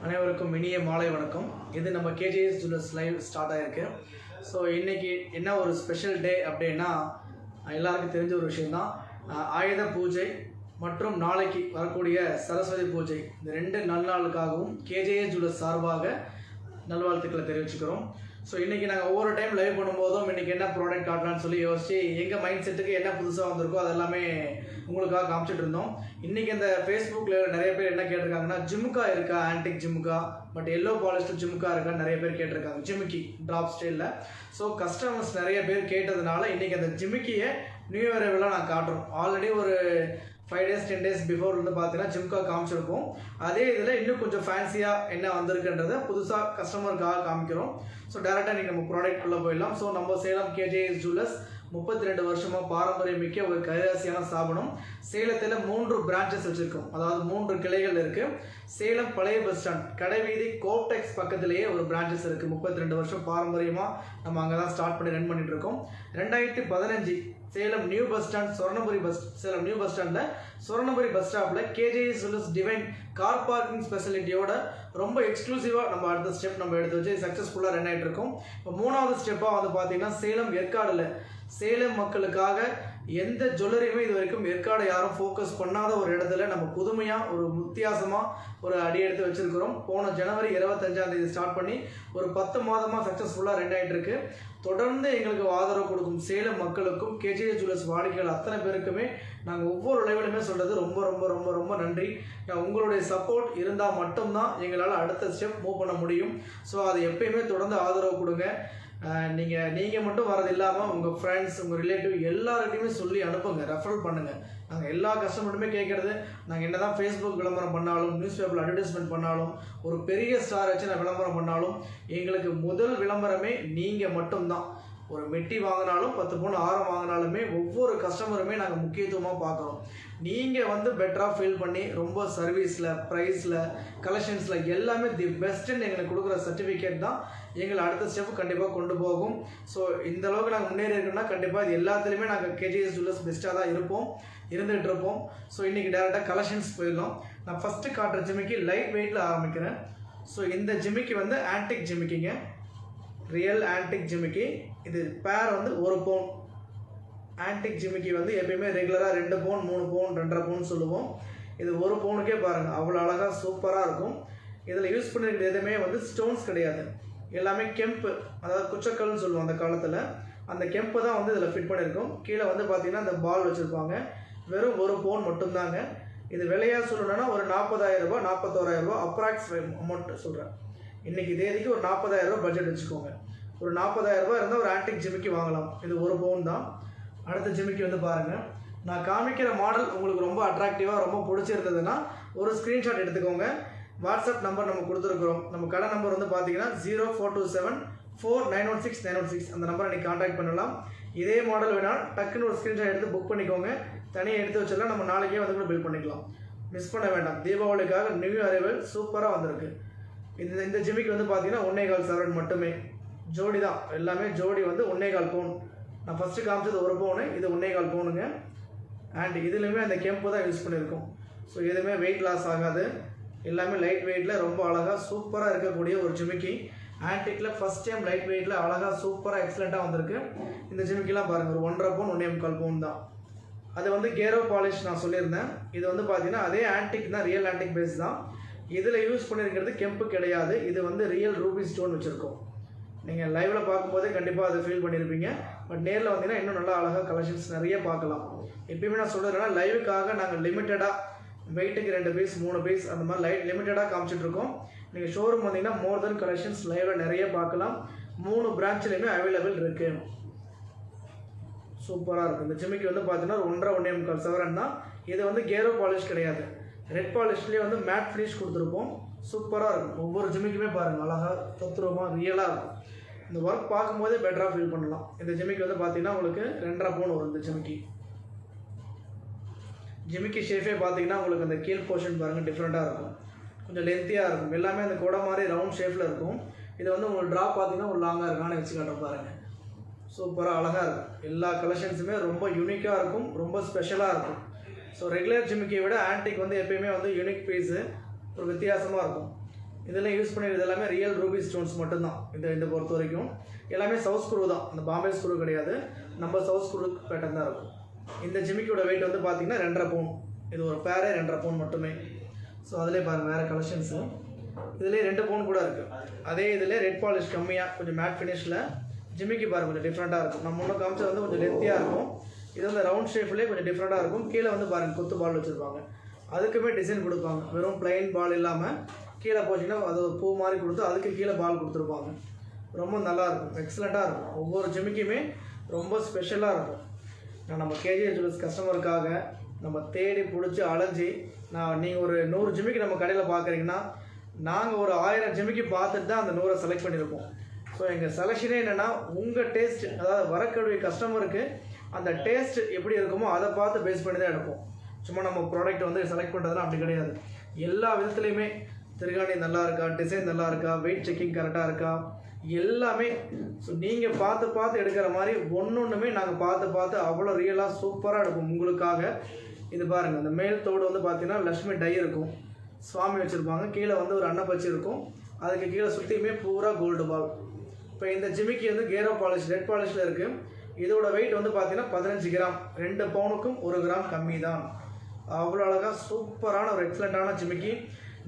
அனைவருக்கும் இனிய மாலை வணக்கம். இது நம்ம கேஜிஎஸ் ஜுவல்லர்ஸ் லைவ் ஸ்டார்ட் ஆகிருக்கு. ஸோ இன்றைக்கி என்ன ஒரு ஸ்பெஷல் டே அப்படின்னா எல்லாருக்கும் தெரிஞ்ச ஒரு விஷயந்தான். ஆயுத பூஜை மற்றும் நாளைக்கு வரக்கூடிய சரஸ்வதி பூஜை, இந்த 2 நல்நாளுக்காகவும் கேஜிஎஸ் ஜுவல்லர்ஸ் சார்பாக நல்வாழ்த்துக்களை தெரிவிச்சுக்கிறோம். ஸோ இன்றைக்கி நாங்கள் ஒவ்வொரு டைம் லைவ் பண்ணும்போதும் இன்றைக்கி என்ன ப்ராடக்ட் காட்டலான்னு சொல்லி யோசிச்சு எங்கள் மைண்ட் செட்டுக்கு என்ன புதுசாக வந்திருக்கோ அதெல்லாமே உங்களுக்காக காமிச்சிட்டு இருந்தோம். இன்றைக்கி இந்த ஃபேஸ்புக்கில் நிறைய பேர் என்ன கேட்டிருக்காங்கன்னா, ஜிமுக்கா இருக்கா, ஆன்டிக் ஜிமுக்கா, பட் எல்லோ பாலிஸ்டர் ஜிமுக்கா இருக்கான்னு நிறைய பேர் கேட்டிருக்காங்க, ஜிமிக்கி ட்ராப் ஸ்டைலில். ஸோ கஸ்டமர்ஸ் நிறைய பேர் கேட்டதுனால இன்றைக்கி அந்த ஜிமிக்கியை நியூ இயர் நான் காட்டுறோம். ஆல்ரெடி ஒரு 5 days 10 days பிஃபோர் வந்து பார்த்தீங்கன்னா ஜிம்கா காமிச்சிருப்போம். அதே இதில் இன்னும் கொஞ்சம் ஃபேன்சியாக என்ன வந்திருக்குன்றதை புதுசாக கஸ்டமருக்காக காமிக்கிறோம். ஸோ டேரெக்டாக நீங்கள் நம்ம ப்ராடக்ட்குள்ளே போயிடலாம். ஸோ நம்ம சேலம் கேஜிஎஸ் ஜுவல்லர்ஸ் 32 வருஷமாக பாரம்பரியமிக்க ஒரு கைராசியான ஸ்தாபனம். சேலத்தில் 3 பிரான்ச்சஸ் வச்சுருக்கோம், அதாவது 3 கிளைகள் இருக்குது. சேலம் பழைய பஸ் ஸ்டாண்ட் கடைவீதி கோப்டெக்ஸ் பக்கத்திலேயே ஒரு பிரான்ச்சஸ் இருக்குது. 32 வருஷம் பாரம்பரியமாக நம்ம அங்கே தான் ஸ்டார்ட் பண்ணி ரன் பண்ணிட்டு இருக்கோம். 2015 Salem new bus stand Salem new bus ஸ்டாண்டில் சொர்ணபுரி பஸ் ஸ்டாப்பில் KGS jewellers divine car parking ஸ்பெஷாலிட்டியோட ரொம்ப எக்ஸ்க்ளூசிவாக நம்ம அடுத்த ஸ்டெப் நம்ம எடுத்து வச்சு சக்ஸஸ்ஃபுல்லாக ரன் ஆகிட்டு இருக்கோம். இப்போ 3வது ஸ்டெப்பாக வந்து பார்த்தீங்கன்னா சேலம் ஏற்காடில் சேலம் மக்களுக்காக எந்த ஜுவல்லரியுமே இது வரைக்கும் ஏற்காடை யாரும் ஃபோக்கஸ் பண்ணாத ஒரு இடத்துல நம்ம புதுமையாக ஒரு வித்தியாசமாக ஒரு அடி எடுத்து வச்சுருக்கிறோம். போன ஜனவரி 25 ஸ்டார்ட் பண்ணி ஒரு 10 மாதமாக சக்ஸஸ்ஃபுல்லாக ரன் ஆகிட்டு இருக்கு. தொடர்ந்து எங்களுக்கு ஆதரவு கொடுக்கும் சேலம் மக்களுக்கும் கேஜிஎஸ் ஜுவல்லர்ஸ் வாடிக்கையாளர் அத்தனை பேருக்குமே நாங்கள் ஒவ்வொரு லைவ்லையுமே சொல்கிறது ரொம்ப ரொம்ப ரொம்ப ரொம்ப நன்றி. உங்களுடைய சப்போர்ட் இருந்தால் மட்டும்தான் எங்களால் அடுத்த ஸ்டெப் மூவ் பண்ண முடியும். ஸோ அதை எப்பயுமே தொடர்ந்து ஆதரவு கொடுங்க. நீங்கள் மட்டும் வரது இல்லாமல் உங்கள் ஃப்ரெண்ட்ஸ், உங்கள் ரிலேட்டிவ் எல்லார்கிட்டையுமே சொல்லி அனுப்புங்க, ரெஃபரல் பண்ணுங்கள். நாங்கள் எல்லா கஸ்டமர்ட்டுமே கேட்குறது, நாங்கள் என்ன தான் ஃபேஸ்புக் விளம்பரம் பண்ணாலும், நியூஸ் பேப்பரில் அட்வர்டைஸ்மெண்ட் பண்ணாலும், ஒரு பெரிய ஸ்டார் வச்சு நான் விளம்பரம் பண்ணாலும், எங்களுக்கு முதல் விளம்பரமே நீங்கள் மட்டும்தான். ஒரு மெட்டி வாங்கினாலும் 10 பவுன் ஆரம் வாங்கினாலுமே ஒவ்வொரு கஸ்டமருமே நாங்கள் முக்கியத்துவமாக பார்க்குறோம். நீங்கள் வந்து பெட்டராக ஃபீல் பண்ணி ரொம்ப சர்வீஸில், ப்ரைஸில், கலெக்ஷன்ஸில் எல்லாமே தி பெஸ்ட்டுன்னு எங்களுக்கு கொடுக்குற சர்டிஃபிகேட் தான் எங்களை அடுத்த ஸ்டெப் கண்டிப்பாக கொண்டு போகும். ஸோ இந்த அளவுக்கு நாங்கள் முன்னேறி இருக்கோம்னா கண்டிப்பாக இது எல்லாத்துலேயுமே நாங்கள் கேஜிஎஸ் ஜுவல்லர்ஸ் பெஸ்ட்டாக தான் இருந்துகிட்டு இருப்போம். ஸோ இன்றைக்கி டேரெக்டாக கலெக்ஷன்ஸ் போயிடலாம். நான் ஃபஸ்ட்டு காட்டுற ஜிமிக்கி லைட் வெயிட்டில் ஆரம்பிக்கிறேன். ஸோ இந்த ஜிமிக்கி வந்து ஆன்டிக் ஜிமிக்கிங்க, ரியல் ஆன்டிக் ஜிமிக்கி. இது பேர் வந்து 1 பவுன். ஆன்டிக் ஜிமிக்கி வந்து எப்பயுமே ரெகுலராக 2 பவுன் 3 பவுன் 2.5 பவுன் சொல்லுவோம். இது 1 பவுனுக்கே பாருங்கள் அவ்வளோ அழகாக சூப்பராக இருக்கும். இதில் யூஸ் பண்ணிருக்கிறது எதுவுமே வந்து ஸ்டோன்ஸ் கிடையாது, எல்லாமே கெம்பு, அதாவது குச்சக்கல்னு சொல்லுவோம் அந்த காலத்தில். அந்த கெம்பு தான் வந்து இதில் ஃபிட் பண்ணியிருக்கோம். கீழே வந்து பார்த்திங்கன்னா இந்த பால் வச்சுருப்பாங்க. வெறும் 1 பவுன் மட்டும்தாங்க. இது விலையாக சொல்லணுன்னா ஒரு 40,000 ரூபா 41,000 ரூபா அப்ராக்ஸ் அமௌண்ட் சொல்கிறேன். இன்றைக்கி தேதிக்கு ஒரு 40,000 ரூபா பட்ஜெட் வச்சுக்கோங்க. ஒரு 40,000 ரூபா இருந்தால் ஒரு ஆன்டிக் ஜிமிக்கி வாங்கலாம். இது 1 பவுன் தான். அடுத்த ஜிமிக்கி வந்து பாருங்கள். நான் காமிக்கிற மாடல் உங்களுக்கு ரொம்ப அட்ராக்டிவாக ரொம்ப பிடிச்சிருந்ததுன்னா ஒரு ஸ்க்ரீன்ஷாட் எடுத்துக்கோங்க. வாட்ஸ்அப் நம்பர் நம்ம கொடுத்துருக்குறோம். நம்ம கடை நம்பர் வந்து பார்த்தீங்கன்னா 04274916 அந்த நம்பரை நீங்கள் கான்டாக்ட் பண்ணலாம். இதே மாடல் வேணால் டக்குன்னு ஒரு ஸ்க்ரீன்ஷாட் எடுத்து புக் பண்ணிக்கோங்க. தனியாக எடுத்து வச்சிடலாம், நம்ம நாளைக்கே வந்து கூட பில் பண்ணிக்கலாம். மிஸ் பண்ண வேண்டாம். தீபாவளிக்காக நியூ அரைவல் சூப்பராக வந்திருக்கு. இந்த ஜிமிக்கி வந்து பார்த்தீங்கன்னா 1.25 சவரன் மட்டுமே. ஜோடி தான், எல்லாமே ஜோடி வந்து 1.25 பவுன். நான் ஃபஸ்ட்டு காமிச்சது 1 பவுனு, இது 1.25 பவுனுங்க. அண்ட் இதுலேயுமே அந்த கெம்பு தான் யூஸ் பண்ணியிருக்கோம். ஸோ எதுவுமே வெயிட் லாஸ் ஆகாது, எல்லாமே லைட் வெயிட்டில் ரொம்ப அழகாக சூப்பராக இருக்கக்கூடிய ஒரு ஜிமிக்கி. ஆன்டிக்கில் ஃபஸ்ட் டைம் லைட் வெயிட்டில் அழகாக சூப்பராக எக்ஸலண்ட்டாக வந்திருக்கு. இந்த ஜிமிக்கிலாம் பாருங்கள், ஒரு 1.5 பவுன் 1.25 பவுன் தான். அது வந்து கேரோ பாலிஷ் நான் சொல்லியிருந்தேன். இது வந்து பார்த்தீங்கன்னா அதே ஆன்டிக் தான், ரியல் ஆன்டிக் பேஸ் தான். இதில் யூஸ் பண்ணியிருக்கிறது கெம்பு கிடையாது, இது வந்து ரியல் ரூபி ஸ்டோன் வச்சுருக்கோம். நீங்கள் லைவில் பார்க்கும்போதே கண்டிப்பாக அதை ஃபீல் பண்ணியிருப்பீங்க. பட் நேரில் வந்தீங்கன்னா இன்னும் நல்லா அழகாக கலெக்ஷன்ஸ் நிறைய பார்க்கலாம். எப்பயுமே நான் சொல்கிறதுனா லைவுக்காக நாங்கள் லிமிட்டடாக வெயிட்டுக்கு 2 பீஸ் 3 பீஸ் அந்த மாதிரி லிமிட்டடாக காமிச்சிட்ருக்கோம். நீங்கள் ஷோரூம் வந்தீங்கன்னா மோர் தென் கலெக்ஷன்ஸ் லைவில் நிறைய பார்க்கலாம். 3 பிரான்ச்லேயுமே அவைலபிள் இருக்குது. சூப்பராக இருக்கும். இந்த ஜிமிக்கி வந்து பார்த்தீங்கன்னா ஒரு 1.5 சவரன் தான். இது வந்து கேரோ பாலிஷ் கிடையாது, ரெட் பாலிஷ்லேயே வந்து மேட் ஃபினிஷ் கொடுத்துருப்போம். சூப்பராக இருக்கும். ஒவ்வொரு ஜிமிக்குமே பாருங்கள் அழகாக தத்ரூபமாக ரியலாக இருக்கும். இந்த ஒர்க் பார்க்கும்போதே பெட்டராக ஃபீல் பண்ணலாம். இந்த ஜிமிக்கி வந்து பார்த்தீங்கன்னா உங்களுக்கு 2.5 பவுன் வரும். இந்த ஜிமிக்கி ஷேஃபே பார்த்தீங்கன்னா உங்களுக்கு அந்த கீழ் போர்ஷன் பாருங்கள் டிஃப்ரெண்ட்டாக இருக்கும், கொஞ்சம் லென்த்தியாக இருக்கும். எல்லாமே அந்த கொடை மாதிரி ரவுண்ட் ஷேப்பில் இருக்கும். இது வந்து உங்களுக்கு ட்ராப் பார்த்தீங்கன்னா ஒரு லாங்காக இருக்கான்னு வச்சு காட்டுற பாருங்கள். சூப்பராக அழகாக இருக்கும். எல்லா கலெக்ஷன்ஸுமே ரொம்ப யூனிக்காக இருக்கும், ரொம்ப ஸ்பெஷலாக இருக்கும். ஸோ ரெகுலர் ஜிமிக்கியை விட ஆன்டிக் வந்து எப்பயுமே வந்து யூனிக் பீஸு, ஒரு வித்தியாசமாக இருக்கும். இதெல்லாம் யூஸ் பண்ணிக்கிறது எல்லாமே ரியல் ரூபி ஸ்டோன்ஸ் மட்டும்தான். இந்த பொறுத்த வரைக்கும் எல்லாமே சவுத் ஸ்க்ரூ தான், அந்த பாம்பே ஸ்க்ரூ கிடையாது, நம்ம சவுத் ஸ்க்ரூ பேட்டர்ன் தான் இருக்கும். இந்த ஜிமிக்கியோட வெயிட் வந்து பார்த்தீங்கன்னா 2.5 பவுன். இது ஒரு பேரே 2.5 பவுன் மட்டுமே. ஸோ அதிலே பாருங்கள் வேறு கலெக்ஷன்ஸு, இதிலே 2 பவுன் கூட இருக்குது. அதே இதில் ரெட் பாலிஷ் கம்மியாக கொஞ்சம் மேட் ஃபினிஷில் ஜிமிக்கி பாருங்கள் கொஞ்சம் டிஃப்ரெண்ட்டாக இருக்கும். நம்ம முன்னே காமிச்சது வந்து கொஞ்சம் லென்த்தியாக இருக்கும், இது வந்து ரவுண்ட் ஷேப்லேயே கொஞ்சம் டிஃப்ரெண்ட்டாக இருக்கும். கீழே வந்து பாருங்கள் கொத்து பால் வச்சுருப்பாங்க, அதுக்குமே டிசைன் கொடுப்பாங்க. வெறும் பிளைன் பால் இல்லாமல் கீழே போச்சிங்கன்னா அது ஒரு பூ மாதிரி கொடுத்து அதுக்கு கீழே பால் கொடுத்துருப்பாங்க. ரொம்ப நல்லாயிருக்கும், எக்ஸலண்ட்டாக இருக்கும். ஒவ்வொரு ஜிமிக்குமே ரொம்ப ஸ்பெஷலாக இருக்கும். நான் நம்ம கேஜிஎஸ் ஜுவல்லர்ஸ் கஸ்டமருக்காக நம்ம தேடி பிடிச்சி அலைஞ்சி நீங்கள் ஒரு 100 ஜிமிக்கி நம்ம கடையில் பார்க்குறீங்கன்னா நாங்கள் ஒரு 1000 ஜிமிக்கி பார்த்துட்டு தான் அந்த 100 செலக்ட் பண்ணியிருப்போம். ஸோ எங்கள் செலெக்ஷனே என்னென்னா உங்கள் டேஸ்ட், அதாவது வரக்கூடிய கஸ்டமருக்கு அந்த டேஸ்ட் எப்படி இருக்குமோ அதை பார்த்து பேஸ் பண்ணி தான் எடுப்போம். சும்மா நம்ம ப்ராடக்ட் வந்து செலக்ட் பண்ணுறதுலாம் அப்படி கிடையாது. எல்லா விதத்துலையுமே திருகாணி நல்லா இருக்கா, டிசைன் நல்லா இருக்கா, வெயிட் செக்கிங் கரெக்டாக இருக்கா, எல்லாமே ஸோ நீங்கள் பார்த்து எடுக்கிற மாதிரி ஒன்றுமே நாங்கள் பார்த்து அவ்வளோ ரியலாக சூப்பராக எடுப்போம் உங்களுக்காக. இது பாருங்கள், இந்த மேல் தோடு வந்து பார்த்தீங்கன்னா லக்ஷ்மி டை இருக்கும், சுவாமி வச்சுருப்பாங்க, கீழே வந்து ஒரு அன்னப்பச்சி இருக்கும், அதுக்கு கீழே சுற்றியுமே பூரா கோல்டு பால். இப்போ இந்த ஜிமிக்கி வந்து கேரோ பாலிஷ் ரெட் பாலிஷில் இருக்குது. இதோட வெயிட் வந்து பார்த்தீங்கன்னா 15 கிராம், 2 பவுனுக்கும் 1 கிராம் கம்மி தான். அவ்வளோ அழகாக சூப்பரான ஒரு எக்ஸலண்ட்டான ஜிமிக்கி.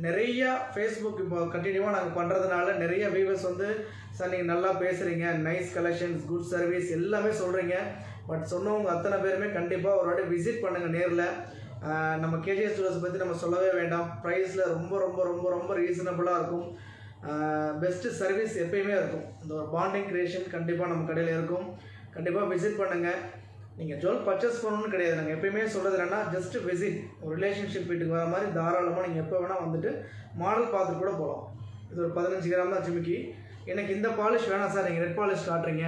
நிறையா ஃபேஸ்புக் இப்போ கண்டினியூவாக நாங்கள் பண்ணுறதுனால நிறைய வியூவர்ஸ் வந்து சார் நீங்கள் நல்லா பேசுகிறீங்க, நைஸ் கலெக்ஷன்ஸ், குட் சர்வீஸ் எல்லாமே சொல்கிறீங்க. பட் சொன்னவங்க அத்தனை பேருமே கண்டிப்பாக ஒரு வாட்டி விசிட் பண்ணுங்கள் நேரில். நம்ம கேஜிஎஸ் ஜுவல்லர்ஸ் பற்றி நம்ம சொல்லவே வேண்டாம். ப்ரைஸில் ரொம்ப ரொம்ப ரொம்ப ரொம்ப ரீசனபுளாக இருக்கும். பெஸ்ட்டு சர்வீஸ் எப்பயுமே இருக்கும். இந்த ஒரு பாண்டிங் கிரியேஷன் கண்டிப்பாக நம்ம கடையில் இருக்கும். கண்டிப்பாக விசிட் பண்ணுங்கள். நீங்கள் ஜுவல் பர்ச்சேஸ் பண்ணணும்னு கிடையாது, நாங்கள் எப்பயுமே சொல்கிறது என்னென்னா ஜஸ்ட் விசிட். ஒரு ரிலேஷன்ஷிப் வீட்டுக்கு வர மாதிரி தாராளமாக நீங்கள் எப்போ வேணால் வந்துட்டு மாடல் பார்த்துட்டு கூட போகலாம். இது ஒரு 15 கிராம் தான் ஜிமிக்கி. எனக்கு இந்த பாலிஷ் வேணாம் சார், நீங்கள் ரெட் பாலிஷ் காட்டுறீங்க,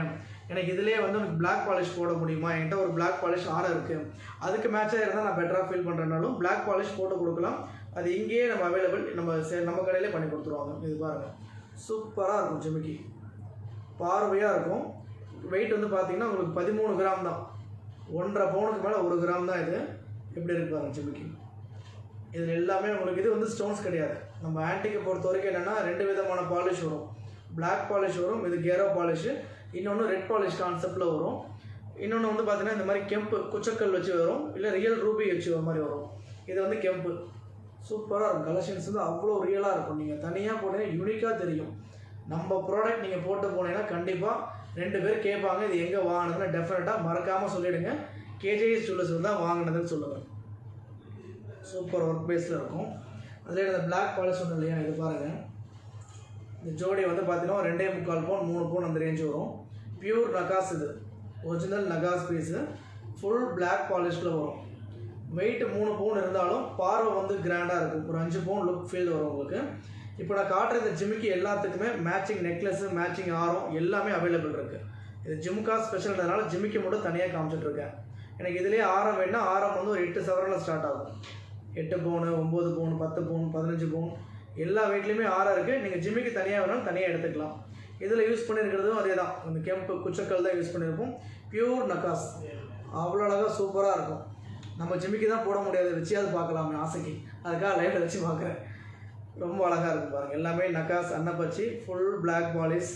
எனக்கு இதிலே வந்து பிளாக் பாலிஷ் போட முடியுமா, என்கிட்ட ஒரு பிளாக் பாலிஷ் ஆரம் இருக்குது, அதுக்கு மேட்சாக இருந்தால் நான் பெட்டராக ஃபீல் பண்ணுறேன்னாலும் பிளாக் பாலிஷ் போட்டு கொடுக்கலாம். அது இங்கேயே நம்ம அவைலபிள், நம்ம கடையிலே பண்ணி கொடுத்துருவாங்க. இது பாருங்கள் சூப்பராக இருக்கும் ஜிமிக்கி, பார்வையாக இருக்கும். வெயிட் வந்து பார்த்தீங்கன்னா உங்களுக்கு 13 கிராம் தான், 1.5 பவுனுக்கு மேலே 1 கிராம் தான். இது எப்படி இருக்கு பாருங்க ஜிமிக்கி. இதில் எல்லாமே உங்களுக்கு இது வந்து ஸ்டோன்ஸ் கிடையாது. நம்ம ஆன்டிக்கை பொறுத்த வரைக்கும் என்னென்னா 2 விதமான பாலிஷ் வரும், பிளாக் பாலிஷ் வரும், இது கேரோ பாலிஷு, இன்னொன்று ரெட் பாலிஷ் கான்செப்டில் வரும். இன்னொன்று வந்து பார்த்தீங்கன்னா இந்த மாதிரி கெம்பு குச்சக்கல் வச்சு வரும், இல்லை ரியல் ரூபி வச்சு வர மாதிரி வரும். இது வந்து கெம்பு. சூப்பராக இருக்கும், கலெக்ஷன்ஸ் வந்து அவ்வளோ ரியலாக இருக்கும். நீங்கள் தனியாக போனீங்கன்னா யூனிக்காக தெரியும். நம்ம ப்ராடக்ட் நீங்கள் போட்டு போனீங்கன்னா கண்டிப்பாக 2 பேர் கேட்பாங்க இது எங்கே வாங்கினதுன்னு. டெஃபினட்டாக மறக்காமல் சொல்லிவிடுங்க, கேஜிஎஸ் ஜுவல்லர்ஸ் தான் வாங்கினதுன்னு சொல்லுவேன். சூப்பர் ஒர்க் பேஸில் இருக்கும். அதில் இந்த பிளாக் பாலிஷ் ஒன்றும் இல்லையா, இது பாருங்கள். இந்த ஜோடி வந்து பார்த்தீங்கன்னா 2.25 பவுன் 3 பவுன் அந்த ரேஞ்ச் வரும். பியூர் நகாஸ், இது ஒரிஜினல் நகாஸ் பீஸு, ஃபுல் பிளாக் பாலிஷில் வரும். வெயிட் 3 பவுன் இருந்தாலும் பார்வை வந்து கிராண்டாக இருக்கும். ஒரு 5 பவுன் லுக் ஃபீல் வரும் உங்களுக்கு. இப்போ நான் காட்டுற இந்த ஜிமிக்கி எல்லாத்துக்குமே மேட்சிங் நெக்லஸ்ஸு, மேட்சிங் ஆரம் எல்லாமே அவைலபிள் இருக்குது. இது ஜிம்கா ஸ்பெஷல்ன்றதுனால ஜிமிக்கி மட்டும் தனியாக காமிச்சிட்ருக்கேன். எனக்கு இதிலே ஆரம் வேணுன்னா ஆரம் வந்து ஒரு 8 சவரில் ஸ்டார்ட் ஆகும். 8 பவுனு, 9 பவுன், 10 பவுன், 15 பவுன் எல்லா வெயிட்லேயுமே ஆரம் இருக்குது. நீங்கள் ஜிமிக்கி தனியாக வேணாலும் தனியாக எடுத்துக்கலாம். இதில் யூஸ் பண்ணியிருக்கிறதும் அதே தான், இந்த கெம்பு குச்சக்கல் தான் யூஸ் பண்ணியிருப்போம். பியூர் நகாஸ், அவ்வளோ அழகாக சூப்பராக இருக்கும். நம்ம ஜிமிக்கி தான் போட முடியாது, வச்சியாவது பார்க்கலாமே ஆசைக்கு, அதுக்காக லைட்டில் வச்சு பார்க்குறேன். ரொம்ப அழகாக இருக்கும் பாருங்கள். எல்லாமே நகாஸ், அன்னப்பச்சி, ஃபுல் பிளாக் பாலிஷ்.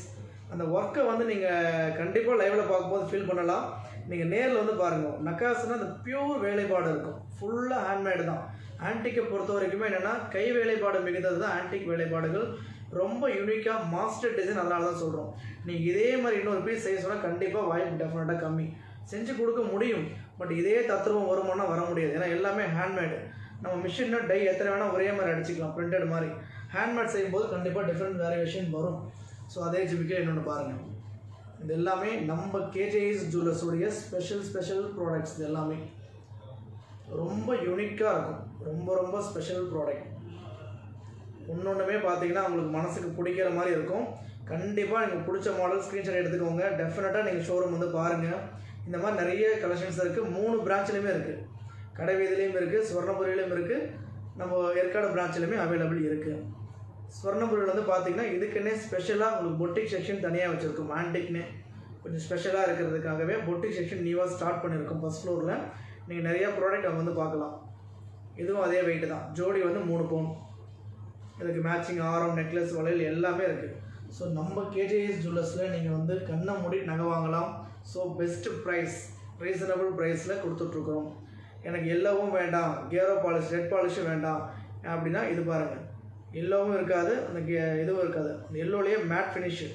அந்த ஒர்க்கை வந்து நீங்கள் கண்டிப்பாக லைவில் பார்க்கும்போது ஃபீல் பண்ணலாம். நீங்கள் நேரில் வந்து பாருங்கள். நகாஸ்னால் அந்த பியூர் வேலைப்பாடு இருக்கும், ஃபுல்லாக ஹேண்ட்மேடு தான். ஆன்டிக்கை பொறுத்த வரைக்குமே என்னென்னா கை வேலைப்பாடு மிகுந்தது தான் ஆன்டிக் வேலைப்பாடுகள். ரொம்ப யூனிக்காக மாஸ்டர் டிசைன், அதனால தான் சொல்கிறோம். நீங்கள் இதே மாதிரி இன்னொரு பீஸ் செய்ய சொன்னால் கண்டிப்பாக வாய்ப்பு டெஃபினட்டாக கம்மி. செஞ்சு கொடுக்க முடியும், பட் இதே தத்துருவம் வருமானா வர முடியாது. ஏன்னா எல்லாமே ஹேண்ட்மேடு. நம்ம மிஷின்னா டை எத்தனை வேணால் ஒரே மாதிரி அடிச்சிக்கலாம், பிரிண்டட் மாதிரி. ஹேண்ட்மேட் செய்யும்போது கண்டிப்பாக டிஃப்ரெண்ட் வேரியேஷன் வரும். ஸோ அதே ஜிமிக்கே இன்னொன்று பாருங்கள். இது எல்லாமே நம்ம கேஜிஎஸ் ஜுவல்லர்ஸுடைய ஸ்பெஷல் ப்ராடக்ட்ஸ். இது எல்லாமே ரொம்ப யூனிக்காக இருக்கும், ரொம்ப ரொம்ப ஸ்பெஷல் ப்ராடக்ட். ஒன்றுமே பார்த்தீங்கன்னா உங்களுக்கு மனசுக்கு பிடிக்கிற மாதிரி இருக்கும். கண்டிப்பாக நீங்கள் பிடிச்ச மாடல் ஸ்க்ரீன்ஷாட் எடுத்துக்கோங்க. டெஃபினட்டாக நீங்கள் ஷோரூம் வந்து பாருங்கள். இந்த மாதிரி நிறைய கலெக்ஷன்ஸ் இருக்குது. 3 பிரான்ச்லேயுமே இருக்குது. கடை வீதிலையும் இருக்குது, ஸ்வர்ணபுரியிலையும் இருக்குது, நம்ம ஏற்காடு பிரான்ச்லையுமே அவைலபிள் இருக்குது. ஸ்வர்ணபுரியில் வந்து பார்த்தீங்கன்னா இதுக்குன்னே ஸ்பெஷலாக உங்களுக்கு பொட்டிக் செக்ஷன் தனியாக வச்சுருக்கோம். ஆன்டிக்னே கொஞ்சம் ஸ்பெஷலாக இருக்கிறதுக்காகவே பொட்டிக் செக்ஷன் நியூவாக ஸ்டார்ட் பண்ணியிருக்கோம். ஃபஸ்ட் ஃப்ளோரில் நீங்கள் நிறையா ப்ராடக்ட் அவங்க வந்து பார்க்கலாம். இதுவும் அதே வெயிட்டு தான். ஜோடி வந்து 3 பவுன். இதுக்கு மேட்சிங் ஆரம், நெக்லஸ், வளையல் எல்லாமே இருக்குது. ஸோ நம்ம கேஜேஎஸ் ஜுவல்லர்ஸில் நீங்கள் வந்து கண்ணை மூடி நகை வாங்கலாம். ஸோ பெஸ்ட்டு ப்ரைஸ், ரீசனபிள் ப்ரைஸில் கொடுத்துட்ருக்குறோம். எனக்கு எல்லோவும் வேண்டாம், கேரோ பாலிஷ், ரெட் பாலிஷும் வேண்டாம் அப்படின்னா இது பாருங்கள், எல்லோவும் இருக்காது, எனக்கு இதுவும் இருக்காது. அந்த எல்லோலேயே மேட் ஃபினிஷு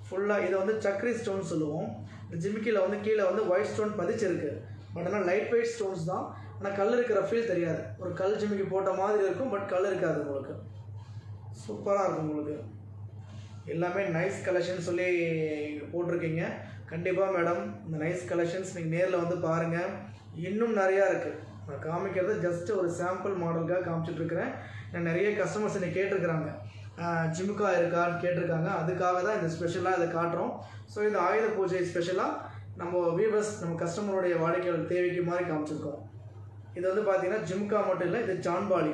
ஃபுல்லாக. இதை வந்து சக்ரி ஸ்டோன் சொல்லுவோம். இந்த ஜிமிக்கியில் வந்து கீழே வந்து ஒயிட் ஸ்டோன் பதிச்சிருக்கு. பட் ஆனால் லைட் வெயிட் ஸ்டோன்ஸ் தான். ஆனால் கல் இருக்கிற ஃபீல் தெரியாது. ஒரு கல் ஜிமிக்கி போட்ட மாதிரி இருக்கும், பட் கல் இருக்காது. உங்களுக்கு சூப்பராக இருக்கும். உங்களுக்கு எல்லாமே நைஸ் கலெக்ஷன் சொல்லி போட்டிருக்கீங்க. கண்டிப்பாக மேடம், இந்த நைஸ் கலெக்ஷன்ஸ் நீங்கள் நேரில் வந்து பாருங்கள். இன்னும் நிறையா இருக்குது. நான் காமிக்கிறது ஜஸ்ட்டு ஒரு சாம்பிள் மாடலுக்காக காமிச்சிட்ருக்கிறேன். நான் நிறைய கஸ்டமர்ஸ் என்னை கேட்டிருக்கிறாங்க, ஜிமுக்கா இருக்கான்னு கேட்டிருக்காங்க. அதுக்காக தான் இந்த ஸ்பெஷலாக இதை காட்டுறோம். ஸோ இந்த ஆயுத பூஜை ஸ்பெஷலாக நம்ம வீவர்ஸ், நம்ம கஸ்டமருடைய வாடிக்கையாளர் தேவைக்கு மாதிரி காமிச்சிருக்கோம். இது வந்து பார்த்திங்கன்னா ஜிமுக்கா மட்டும் இல்லை, இது சான்பாலி.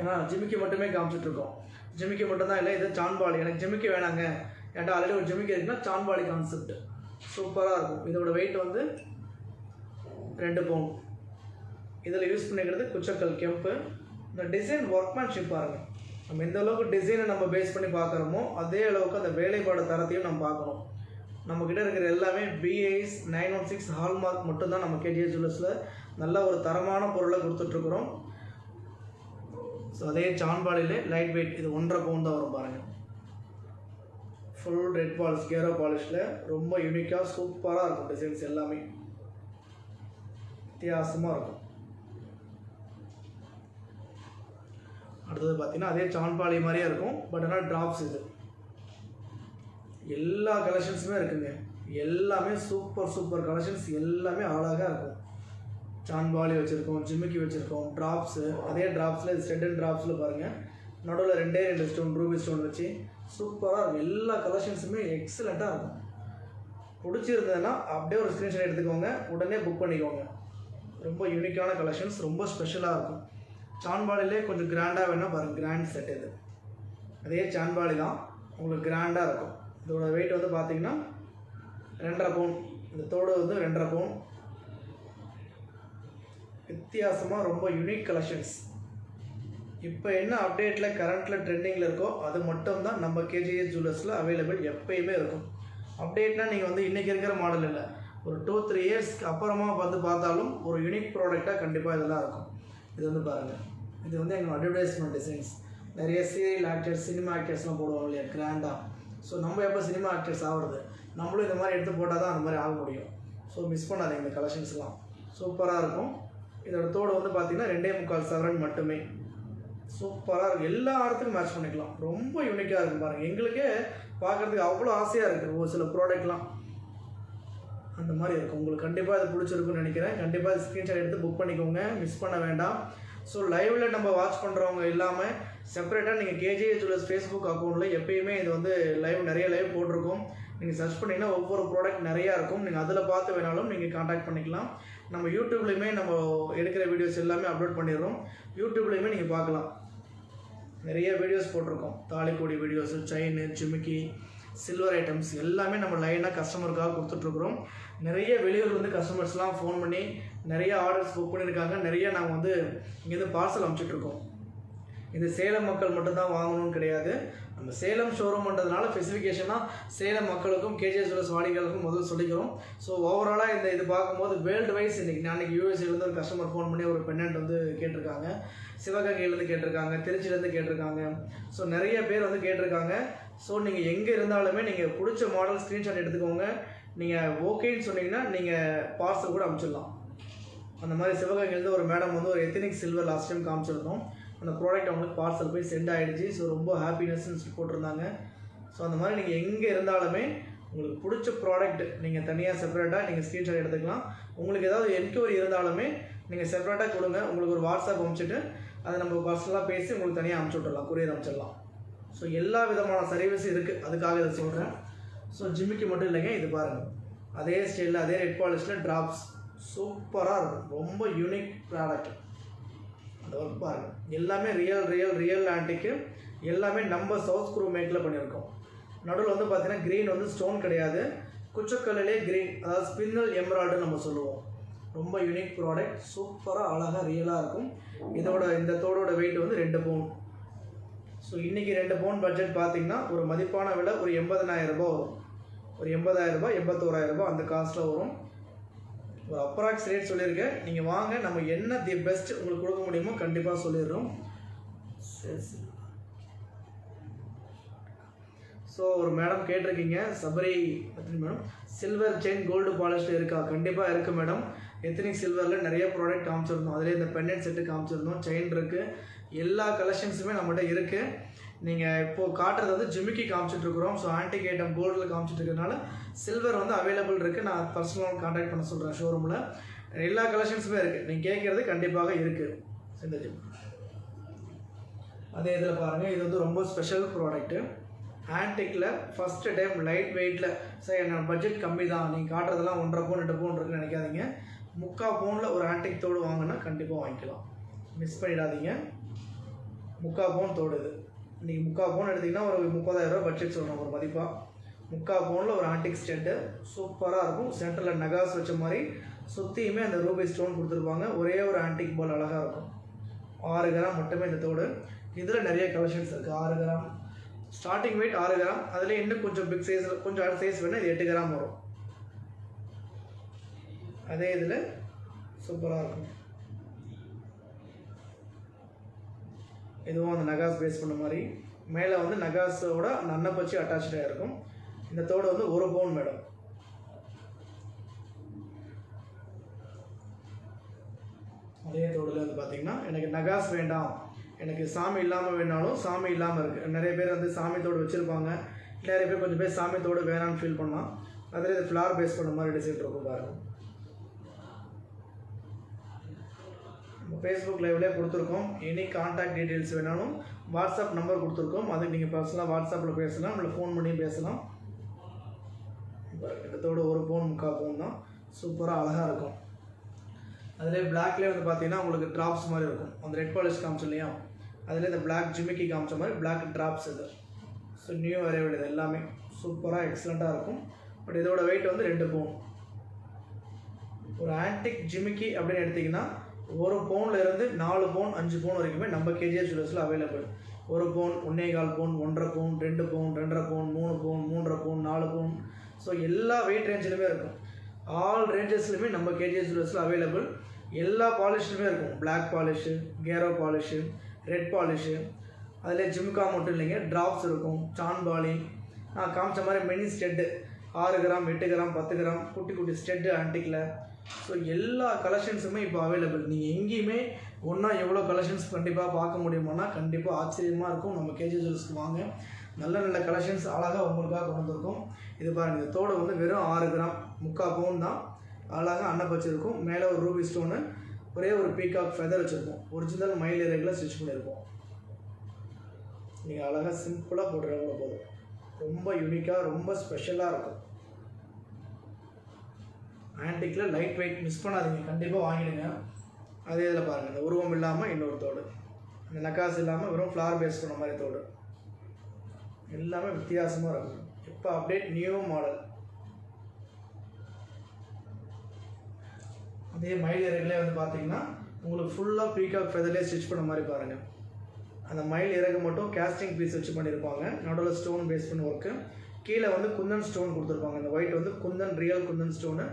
ஏன்னா ஜிமிக்கி மட்டுமே காமிச்சிட்ருக்கோம். ஜிமிக்கி மட்டும்தான் இல்லை, இது சான்பாலி. எனக்கு ஜிமிக்கி வேணாங்க, என்கிட்ட ஆல்ரெடி ஒரு ஜிமிக்கி இருக்குன்னா சான்பாலி கான்செப்ட் சூப்பராக இருக்கும். இதோட வெயிட் வந்து 2 பவுன். இதில் யூஸ் பண்ணிக்கிறது குச்சக்கல் கெம்பு. இந்த டிசைன் ஒர்க்மேன்ஷிப் பாருங்கள். நம்ம எந்த அளவுக்கு டிசைனை நம்ம பேஸ் பண்ணி பார்க்குறோமோ அதே அளவுக்கு அந்த வேலைப்பாடு தரத்தையும் நம்ம பார்க்கணும். நம்மக்கிட்ட இருக்கிற எல்லாமே BIS 916 ஹால்மார்க் மட்டும்தான் நம்ம கேஜிஎஸ் ஜுவல்லர்ஸில் நல்ல ஒரு தரமான பொருளை கொடுத்துட்ருக்குறோம். ஸோ அதே சான்பாலிலே லைட் வெயிட், இது 1.5 பவுன் தான் வரும் பாருங்கள். ஃபுல் ரெட் பாலிஷ், கேரோ பாலிஷில் ரொம்ப யூனிக்காக சூப்பராக இருக்கும். டிசைன்ஸ் எல்லாமே வித்தியாசமாக இருக்கும். அடுத்தது பார்த்தீங்கன்னா அதே சான்பாலி மாதிரியே இருக்கும், பட் ஆனால் ட்ராப்ஸ். இது எல்லா கலெக்ஷன்ஸுமே இருக்குங்க. எல்லாமே சூப்பர் சூப்பர் கலெக்ஷன்ஸ், எல்லாமே அழகாக இருக்கும். சான்பாலி வச்சுருக்கோம், ஜிமிக்கி வச்சுருக்கோம், ட்ராப்ஸு. அதே ட்ராப்ஸில் ஸ்டெட் ட்ராப்ஸில் பாருங்கள், நடுவில் 2 ஸ்டோன், ரூபி ஸ்டோன் வச்சு சூப்பராக இருக்கும். எல்லா கலெக்ஷன்ஸுமே எக்ஸலண்ட்டாக இருக்கும். பிடிச்சிருந்ததுன்னா அப்படியே ஒரு ஸ்க்ரீன்ஷாட் எடுத்துக்கோங்க, உடனே புக் பண்ணிக்கோங்க. ரொம்ப யூனிக்கான கலெக்ஷன்ஸ், ரொம்ப ஸ்பெஷலாக இருக்கும். சான்பாலிலே கொஞ்சம் கிராண்டாக வேணால் பாருங்கள், கிராண்ட் செட் இது. அதே சான்பாலி தான், உங்களுக்கு கிராண்டாக இருக்கும். இதோட வெயிட் வந்து பார்த்திங்கன்னா 2.5 பவுன். இந்த தோடு வந்து 2.5 பவுன். வித்தியாசமாக ரொம்ப யூனிக் கலெக்ஷன்ஸ். இப்போ என்ன அப்டேட்டில் கரண்ட்டில் ட்ரெண்டிங்கில் இருக்கோ அது மட்டும்தான் நம்ம கேஜிஎஸ் ஜுவல்லர்ஸில் அவைலபிள் எப்போயுமே இருக்கும். அப்டேட்னால் நீங்கள் வந்து இன்றைக்கி இருக்கிற மாடல் இல்லை, ஒரு 2-3 இயர்ஸ்க்கு அப்புறமா வந்து பார்த்தாலும் ஒரு யூனிக் ப்ராடக்டாக கண்டிப்பாக இதெல்லாம் இருக்கும். இது வந்து பாருங்கள், இது வந்து எங்கள் அட்வர்டைஸ்மெண்ட் டிசைன்ஸ். நிறைய சீரியல் ஆக்டர்ஸ், சினிமா ஆக்டர்ஸ்லாம் போடுவாங்க இல்லையா, கிராண்டாக. ஸோ நம்ம எப்போ சினிமா ஆக்டர்ஸ் ஆகிறது, நம்மளும் இந்த மாதிரி எடுத்து போட்டால் தான் அந்த மாதிரி ஆக முடியும். ஸோ மிஸ் பண்ணாதீங்க இந்த கலெக்ஷன்ஸ்லாம், சூப்பராக இருக்கும். இதோட தோடு வந்து பார்த்திங்கன்னா 2.25 சவரன் மட்டுமே. சூப்பராக இருக்கும். எல்லா இடத்துக்கும் மேட்ச் பண்ணிக்கலாம். ரொம்ப யூனிக்காக இருக்கும் பாருங்கள். எங்களுக்கே பார்க்குறதுக்கு அவ்வளோ ஆசையாக இருக்குது. ஒரு சில ப்ராடக்ட்லாம் அந்த மாதிரி இருக்கும். உங்களுக்கு கண்டிப்பாக இது பிடிச்சிருக்குன்னு நினைக்கிறேன். கண்டிப்பாக இது ஸ்க்ரீன்ஷாட் எடுத்து புக் பண்ணிக்கோங்க, மிஸ் பண்ண வேண்டாம். ஸோ லைவில் நம்ம வாட்ச் பண்ணுறவங்க இல்லாமல் செப்பரேட்டாக நீங்கள் கேஜிஎஸ் ஜுவல்லர்ஸ் ஃபேஸ்புக் அக்கௌண்ட்டில் எப்பயுமே இது வந்து நிறைய லைவ் போட்டிருக்கோம். நீங்கள் சர்ச் பண்ணிங்கன்னா ஒவ்வொரு ப்ராடக்ட் நிறையா இருக்கும். நீங்கள் அதில் பார்த்து வேணாலும் நீங்கள் காண்டாக்ட் பண்ணிக்கலாம். நம்ம யூடியூப்லேயுமே நம்ம எடுக்கிற வீடியோஸ் எல்லாமே அப்லோட் பண்ணிடுறோம். யூடியூப்லேயுமே நீங்கள் பார்க்கலாம், நிறைய வீடியோஸ் போட்டிருக்கோம். தாலிக்கோடி வீடியோஸு, செயின், ஜிமிக்கி, சில்வர் ஐட்டம்ஸ் எல்லாமே நம்ம லைனாக கஸ்டமருக்காக கொடுத்துட்ருக்குறோம். நிறைய வெளியூர் வந்து கஸ்டமர்ஸ்லாம் ஃபோன் பண்ணி நிறைய ஆர்டர்ஸ் புக் பண்ணியிருக்காங்க. நிறைய நாங்கள் வந்து இங்கேருந்து பார்சல் அனுப்பிச்சிட்ருக்கோம். இது சேலம் மக்கள் மட்டும்தான் வாங்கணும்னு கிடையாது. நம்ம சேலம் ஷோரூம்ன்றதுனால ஸ்பெசிஃபிகேஷனாக சேலம் மக்களுக்கும் கேஜிஎஸ் ஜுவல்லர்ஸ் வாடிக்கையாளருக்கும் முதல்ல சொல்லிக்கிறோம். ஸோ ஓவராலாக இது பார்க்கும்போது வேர்ல்டு வைஸ் அன்றைக்கி யூஎஸ்ஏலேருந்து ஒரு கஸ்டமர் ஃபோன் பண்ணி ஒரு பெண்ணண்ட் வந்து கேட்டிருக்காங்க, சிவகங்கையிலேருந்து கேட்டிருக்காங்க, திருச்சியிலேருந்து கேட்டிருக்காங்க. ஸோ நிறைய பேர் வந்து கேட்டிருக்காங்க. ஸோ நீங்கள் எங்கே இருந்தாலுமே நீங்கள் பிடிச்ச மாடல் ஸ்க்ரீன்ஷாட் எடுத்துக்கோங்க. நீங்கள் ஓகேன்னு சொன்னீங்கன்னா நீங்கள் பார்சல் கூட அனுப்பிச்சிடலாம். அந்த மாதிரி சிவகங்கையிலேருந்து ஒரு மேடம் வந்து ஒரு எத்தனிக் சில்வர் லாஸ்ட் டைம் காமிச்சிருந்தோம். அந்த ப்ராடக்ட் அவங்களுக்கு பார்சல் போய் சென்ட் ஆகிடுச்சு. ஸோ ரொம்ப ஹாப்பினஸ்ன்னு போட்டிருந்தாங்க. ஸோ அந்த மாதிரி நீங்கள் எங்கே இருந்தாலுமே உங்களுக்கு பிடிச்ச ப்ராடக்ட் நீங்கள் தனியாக செப்பரேட்டாக நீங்கள் ஸ்க்ரீன்ஷாட் எடுத்துக்கலாம். உங்களுக்கு ஏதாவது என்கொயரி இருந்தாலுமே நீங்கள் செப்பரேட்டாக கொடுங்க. உங்களுக்கு ஒரு வாட்ஸ்அப் அனுப்பிச்சிட்டு அதை நம்ம பர்சனலாக பேசி உங்களுக்கு தனியாக அனுப்பிச்சி விட்டுடலாம், கொரியர் அனுப்பிச்சிடலாம். ஸோ எல்லா விதமான சர்வீஸும் இருக்குது, அதுக்காக இதை சொல்கிறேன். ஸோ ஜிம்மிக்கு மட்டும் இல்லைங்க, இது பாருங்கள், அதே ஸ்டைலில் அதே ரெட் பாலிஷில் ட்ராப்ஸ் சூப்பராக இருக்கும். ரொம்ப யூனிக் ப்ராடக்ட். அந்த ஒர்க் பாருங்கள், எல்லாமே ரியல் ஆன்டிக்கு. எல்லாமே நம்ம சவுத் ஸ்க்ரூ மேக்கில் பண்ணியிருக்கோம். நடுவில் வந்து பார்த்திங்கன்னா க்ரீன் வந்து ஸ்டோன் கிடையாது, குச்சக்கல்லே க்ரீன், அதாவது ஸ்பின்னல் எம்ராய்டுன்னு நம்ம சொல்லுவோம். ரொம்ப யூனிக் ப்ராடக்ட், சூப்பராக அழகாக ரியலாக இருக்கும். இந்த தோடோட வெயிட் வந்து 2 பவுன். ஸோ இன்றைக்கி 2 பவுன் பட்ஜெட் பார்த்திங்கன்னா ஒரு மதிப்பான விலை ஒரு 80,000 ரூபா வரும். ஒரு 80,000 ரூபாய் 81,000 ரூபாய் அந்த காஸ்ட்டில் வரும். ஒரு அப்ராக்ஸ் ரேட் சொல்லியிருக்கேன். நீங்கள் வாங்க, நம்ம என்ன தி பெஸ்ட் உங்களுக்கு கொடுக்க முடியுமோ கண்டிப்பாக சொல்லிடுறோம். ஸோ ஒரு மேடம் கேட்டிருக்கீங்க, Sabari madam silver chain gold polished இருக்கா? கண்டிப்பாக இருக்குது மேடம். எத்தனிக் சில்வரில் நிறைய ப்ராடக்ட் காமிச்சிருந்தோம். அதிலே இந்த பெண்டன்ட் செட்டு காமிச்சிருந்தோம், செயின் இருக்குது, எல்லா கலெக்ஷன்ஸுமே நம்மகிட்ட இருக்குது. நீங்கள் இப்போது காட்டுறது வந்து ஜிமிக்கி காமிச்சிட்ருக்குறோம். ஸோ ஆன்டிக் ஐட்டம் கோல்டில் காமிச்சிட்ருக்கனால சில்வர் வந்து அவைலபிள் இருக்குது. நான் பர்சனலாக கான்டாக்ட் பண்ண சொல்கிறேன். ஷோரூமில் எல்லா கலெக்ஷன்ஸுமே இருக்குது. நீங்கள் கேட்குறது கண்டிப்பாக இருக்குது. இந்த ஜிம் அதே இதில் பாருங்கள், இது வந்து ரொம்ப ஸ்பெஷல் ப்ராடக்ட்டு. ஆன்டிக்கில் ஃபஸ்ட்டு டைம் லைட் வெயிட்டில். சார் என்னோட பட்ஜெட் கம்மி தான், நீங்கள் காட்டுறதெல்லாம் 1.5 பவுன் 2 பவுன் இருக்குன்னு நினைக்காதீங்க. 3/4 பவுனில் ஒரு ஆன்டிக் தோடு வாங்கினா கண்டிப்பாக வாங்கிக்கலாம். மிஸ் பண்ணிடாதீங்க. 3/4 பவுன் தோடு இது. இன்றைக்கி 3/4 பவுன் எடுத்திங்கன்னா ஒரு 30,000 ரூபா பட்ஜெட் சொல்லணும் ஒரு மதிப்பாக. 3/4 பவுனில் ஒரு ஆன்டிக் ஸ்டெட்டு சூப்பராக இருக்கும். சென்டரில் நகாஸ் வச்ச மாதிரி சுற்றியுமே அந்த ரூபி ஸ்டோன் கொடுத்துருப்பாங்க. ஒரே ஒரு ஆன்டிக் பால் அழகாக இருக்கும். 6 கிராம் மட்டுமே இந்த தோடு. இதில் நிறைய கலெக்ஷன்ஸ் இருக்குது. 6 கிராம் ஸ்டார்டிங் வெயிட் 6 கிராம். அதில் இன்னும் கொஞ்சம் பிக் சைஸில் கொஞ்சம் அடுத்த சைஸ் வேணும், இது 8 கிராம் வரும். அதே இதில் சூப்பராக இருக்கும். இதுவும் அந்த நகாஸ் பேஸ் பண்ண மாதிரி மேலே வந்து நகாஸோட நன்னப்பச்சி அட்டாச்சாக இருக்கும். இந்த தோடு வந்து 1 பவுன் மேடம். அதே தோடில் வந்து பார்த்திங்கன்னா எனக்கு நகாஸ் வேண்டாம், எனக்கு சாமி இல்லாமல் வேணாலும் சாமி இல்லாமல் இருக்குது. நிறைய பேர் வந்து சாமி தோடு வச்சுருப்பாங்க. நிறைய பேர் கொஞ்சம் பேர் சாமி தோடு வேணான்னு ஃபீல் பண்ணலாம். அதில் இது ஃப்ளார் பேஸ் பண்ண மாதிரி டிசைன் இருக்கும் பாருங்கள். நம்ம ஃபேஸ்புக் லைவ்லேயே கொடுத்துருக்கோம். எனி கான்டாக்ட் டீட்டெயில்ஸ் வேணாலும் வாட்ஸ்அப் நம்பர் கொடுத்துருக்கோம். அதுக்கு நீங்கள் பர்சனலாக வாட்ஸ்அப்பில் பேசலாம், நம்மளை ஃபோன் பண்ணி பேசலாம். இந்த தோடு 1 பவுன் 3/4 பவுன் தான். சூப்பராக அழகாக இருக்கும். அதிலே பிளாக்லேயே வந்து பார்த்தீங்கன்னா உங்களுக்கு ட்ராப்ஸ் மாதிரி இருக்கும். அந்த ரெட் பாலிஷ் காமிச்சோம் இல்லையா, அதில் இந்த பிளாக் ஜிமிக்கி காமிச்ச மாதிரி பிளாக் ட்ராப்ஸ் இது. ஸோ நியூ அரைவல் இது எல்லாமே சூப்பராக எக்ஸலண்ட்டாக இருக்கும். பட் இதோட வெயிட் வந்து 2 பவுன். ஒரு ஆன்டிக் ஜிமிக்கி அப்படின்னு எடுத்திங்கன்னா 1 பவுன்லேருந்து 4 பவுன் 5 பவுன் வரைக்குமே நம்ம கேஜிஎஸ் ஜுவல்லர்ஸில் அவைலபிள். 1 பவுன் 1.25 பவுன் 1.5 பவுன் 2 பவுன் 2.5 பவுன் 3 பவுன் 3.5 பவுன் 4 பவுன். ஸோ எல்லா வெயிட் ரேஞ்சிலுமே இருக்கும். ஆல் ரேஞ்சஸ்லையுமே நம்ம கேஜிஎஸ் ஜுவல்லர்ஸில் அவைலபிள். எல்லா பாலிஷ்லுமே இருக்கும். பிளாக் பாலிஷு, கேரோ பாலிஷு, ரெட் பாலிஷு, அதில் ஜிம்கா மட்டும் இல்லைங்க, ட்ராப்ஸ் இருக்கும், சான்பாலி, நான் காமிச்ச மாதிரி mini stud 6 gram 8 gram 10 gram குட்டி குட்டி ஸ்டெட்டு ஆன்டிக்கில். ஸோ எல்லா கலெக்ஷன்ஸுமே இப்போ அவைலபிள். நீங்கள் எங்கேயுமே ஒன்றா எவ்வளோ கலெக்ஷன்ஸ் கண்டிப்பாக பார்க்க முடியுமானா கண்டிப்பாக ஆச்சரியமாக இருக்கும். நம்ம கேஜி ஜுவல்ஸ்க்கு வாங்க, நல்ல நல்ல கலெக்ஷன்ஸ் அழகாக உங்களுக்காக கொண்டு வந்திருக்கும். இது பாருங்கள், இந்த தோடு வந்து வெறும் 6 கிராம் 3/4 பவுன் தான். அழகாக அன்னப் வச்சுருக்கும். மேலே ஒரு ரூபி ஸ்டோனு, ஒரே ஒரு பீகாக் ஃபெதர் வச்சுருக்கோம். ஒரிஜினல் மயில் இறகுல ஸ்டிச் பண்ணியிருக்கோம். நீங்கள் அழகாக சிம்பிளாக போட்டுறவங்க போதும். ரொம்ப யூனிக்காக ரொம்ப ஸ்பெஷலாக இருக்கும். ஆன்டிக்கில் லைட் வெயிட், மிஸ் பண்ணாதீங்க, கண்டிப்பாக வாங்கிடுங்க. அதே இதில் பாருங்கள், இந்த உருவம் இல்லாமல் இன்னொரு தோடு, இந்த நக்காஸ் இல்லாமல் வெறும் ஃப்ளார் பேஸ் பண்ண மாதிரி தோடு, எல்லாமே வித்தியாசமாக இருக்கும். இப்போ அப்டேட் நியூ மாடல். அதே மயில் இறகுலேயே வந்து பார்த்தீங்கன்னா உங்களுக்கு ஃபுல்லாக பீகாக் ஃபெதர்லேயே ஸ்டிச் பண்ண மாதிரி பாருங்கள். அந்த மயில் இறகு மட்டும் கேஸ்டிங் பீஸ் வச்சு பண்ணியிருப்பாங்க. நடுவில் ஸ்டோன் பேஸ் பண்ண ஒர்க்கு. கீழே வந்து குந்தன் ஸ்டோன் கொடுத்துருப்பாங்க. இந்த ஒயிட் வந்து குந்தன், ரியல் குந்தன் ஸ்டோனு.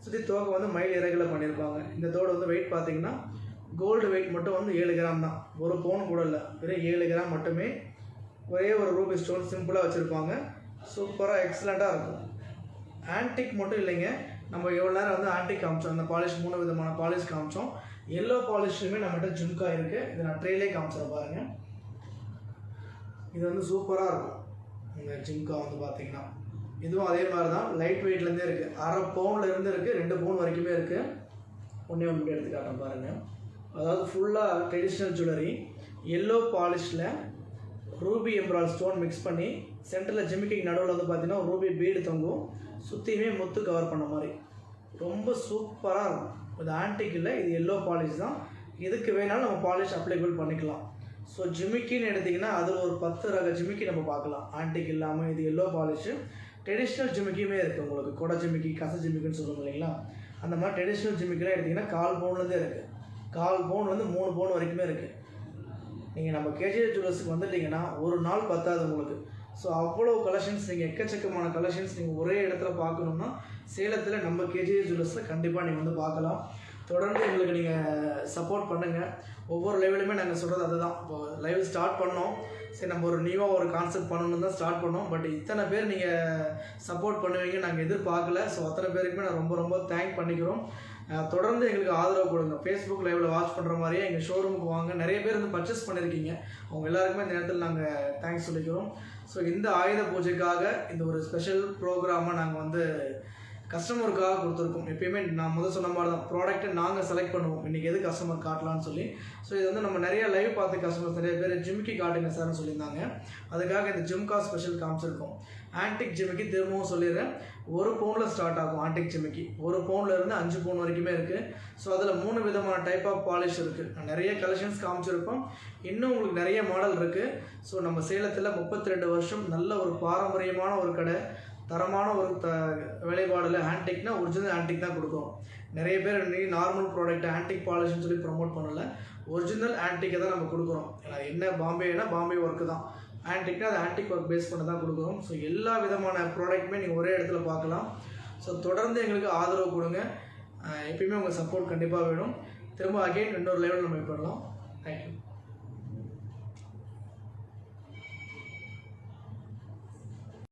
சுற்றி தோகை வந்து மயில் இறகுல பண்ணியிருப்பாங்க. இந்த தோடு வந்து வெயிட் பார்த்தீங்கன்னா கோல்டு வெயிட் மட்டும் வந்து 7 கிராம் தான். 1 பவுன் கூட இல்லை, வெறும் 7 கிராம் மட்டுமே. ஒரே ஒரு ரூபி ஸ்டோன் சிம்பிளாக வச்சுருப்பாங்க. சூப்பராக எக்ஸலண்ட்டாக இருக்கும். ஆன்டிக் மட்டும் இல்லைங்க, நம்ம எவ்வளோ நேரம் வந்து ஆன்டிக் காமிச்சோம். அந்த பாலிஷ் 3 விதமான பாலிஷ் காமிச்சோம். எல்லோ பாலிஷ்லையுமே நம்மகிட்ட ஜும்கா இருக்குது. இதை நான் ட்ரெயிலே காமிச்சிட பாருங்கள். இது வந்து சூப்பராக இருக்கும். இந்த ஜிம்கா வந்து பார்த்தீங்கன்னா இதுவும் அதே மாதிரி தான், லைட் வெயிட்லேருந்தே இருக்குது. 1/2 பவுன்லேருந்து இருக்குது, 2 பவுன் வரைக்குமே இருக்குது. ஒன்றே ஒன்று எடுத்து காட்டுறேன் பாருங்கள். அதாவது ஃபுல்லாக ட்ரெடிஷ்னல் ஜுவல்லரி, எல்லோ பாலிஷில் ரூபி எம்ப்ராய்டரி ஸ்டோன் மிக்ஸ் பண்ணி சென்டரில் ஜிமிக்கிக்கு நடுவில் வந்து பார்த்தீங்கன்னா ரூபி பீடு தொங்கும். சுற்றியுமே முத்து கவர் பண்ண மாதிரி ரொம்ப சூப்பராக இருக்கும். இது ஆன்டிக் இல்லை, இது எல்லோ பாலிஷ் தான். இதுக்கு வேணாலும் நம்ம பாலிஷ் அப்ளைபிள் பண்ணிக்கலாம். ஸோ ஜிமிக்கின்னு எடுத்திங்கன்னா அதில் ஒரு 10 ரக ஜிமிக்கி நம்ம பார்க்கலாம். ஆன்டிக் இல்லாமல் இது எல்லோ பாலிஷு. ட்ரெடிஷ்னல் ஜிமிக்கியுமே இருக்குது உங்களுக்கு. கொடை ஜிமிக்கி, கச ஜிமிக்கின்னு சொல்லுவோம் இல்லைங்களா, அந்த மாதிரி ட்ரெடிஷ்னல் ஜிமிக்கிலாம் எடுத்திங்கன்னா 1/4 பவுன்லேருந்தே இருக்குது. 1/4 பவுன்லேருந்து 3 பவுன் வரைக்குமே இருக்குது. நீங்கள் நம்ம கேஜிஎஸ் ஜுவல்லர்ஸுக்கு வந்துட்டிங்கன்னா ஒரு நாள் பத்தாது உங்களுக்கு. ஸோ அவ்வளோ கலெக்ஷன்ஸ், நீங்கள் எக்கச்சக்கமான கலெக்ஷன்ஸ் நீங்கள் ஒரே இடத்துல பார்க்கணுன்னா சேலத்தில் நம்ம கேஜிஎஸ் ஜுவல்லர்ஸில் கண்டிப்பாக நீங்கள் வந்து பார்க்கலாம். தொடர்ந்து எங்களுக்கு நீங்கள் சப்போர்ட் பண்ணுங்கள். ஒவ்வொரு லைவ்லையுமே நாங்கள் சொல்கிறது அதுதான். இப்போ லைவ் ஸ்டார்ட் பண்ணோம், சரி நம்ம ஒரு நியூவாக ஒரு கான்செப்ட் பண்ணணுன்னு தான் ஸ்டார்ட் பண்ணோம். பட் இத்தனை பேர் நீங்கள் சப்போர்ட் பண்ணுவீங்க நாங்கள் எதிர்பார்க்கல. ஸோ அத்தனை பேருக்குமே நான் ரொம்ப ரொம்ப தேங்க் பண்ணிக்கிறோம். தொடர்ந்து எங்களுக்கு ஆதரவு கொடுங்க. ஃபேஸ்புக் லைவில் வாட்ச் பண்ணுற மாதிரியே எங்கள் ஷோரூமுக்கு வாங்க. நிறைய பேர் வந்து பர்ச்சேஸ் பண்ணியிருக்கீங்க, அவங்க எல்லாருக்குமே இந்த நேரத்தில் நாங்கள் தேங்க்ஸ் சொல்லிக்கிறோம். ஸோ இந்த ஆயுத பூஜைக்காக இந்த ஒரு ஸ்பெஷல் ப்ரோக்ராமை நாங்கள் வந்து கஸ்டமருக்காக கொடுத்துருக்கோம். எப்பயுமே நான் முதல் சொன்ன மாதிரி தான், ப்ராடக்ட்டை நாங்கள் செலக்ட் பண்ணுவோம் இன்றைக்கி எது கஸ்டமர் காட்டலான்னு சொல்லி. ஸோ இது வந்து நம்ம நிறைய லைவ் பார்த்து கஸ்டமர்ஸ் நிறைய பேர் ஜிமிக்கி காட்டுங்க சார்னு சொல்லியிருந்தாங்க. அதுக்காக இந்த ஜிம்கா ஸ்பெஷல் காமிச்சிருக்கோம். ஆன்டிக் ஜிமிக்கி திரும்பவும் சொல்லிடுறேன், 1 பவுனில் ஸ்டார்ட் ஆகும். ஆன்டிக் ஜிமிக்கி 1 பவுன்லேருந்து 5 பவுன் வரைக்குமே இருக்குது. ஸோ அதில் 3 விதமான டைப் ஆஃப் பாலிஷ் இருக்குது. நிறைய கலெக்ஷன்ஸ் காமிச்சிருக்கோம், இன்னும் உங்களுக்கு நிறைய மாடல் இருக்குது. ஸோ நம்ம சேலத்தில் 32 வருஷம் நல்ல ஒரு பாரம்பரியமான ஒரு கடை, தரமான ஒரு வேலைப்பாடில் ஆன்டிக்னா ஒரிஜினல் ஆன்டிக் தான் கொடுக்கும். நிறைய பேர் இன்றைக்கி நார்மல் ப்ராடக்ட் ஆன்டிக் பாலிஷ்னு சொல்லி ப்ரொமோட் பண்ணலை, ஒரிஜினல் ஆன்டிக்கை தான் நம்ம கொடுக்குறோம். என்ன பாம்பேனா பாம்பே ஒர்க்கு தான், ஆன்டிக்னா அது ஆன்டிக் ஒர்க் பேஸ் பண்ணி தான் கொடுக்குறோம். ஸோ எல்லா விதமான ப்ராடக்ட்டுமே நீங்கள் ஒரே இடத்துல பார்க்கலாம். ஸோ தொடர்ந்து எங்களுக்கு ஆதரவு கொடுங்க. எப்பயுமே உங்கள் சப்போர்ட் கண்டிப்பாக வேணும். திரும்ப அகெயின் இன்னொரு லெவலில் நம்ம பண்ணலாம். தேங்க்யூ.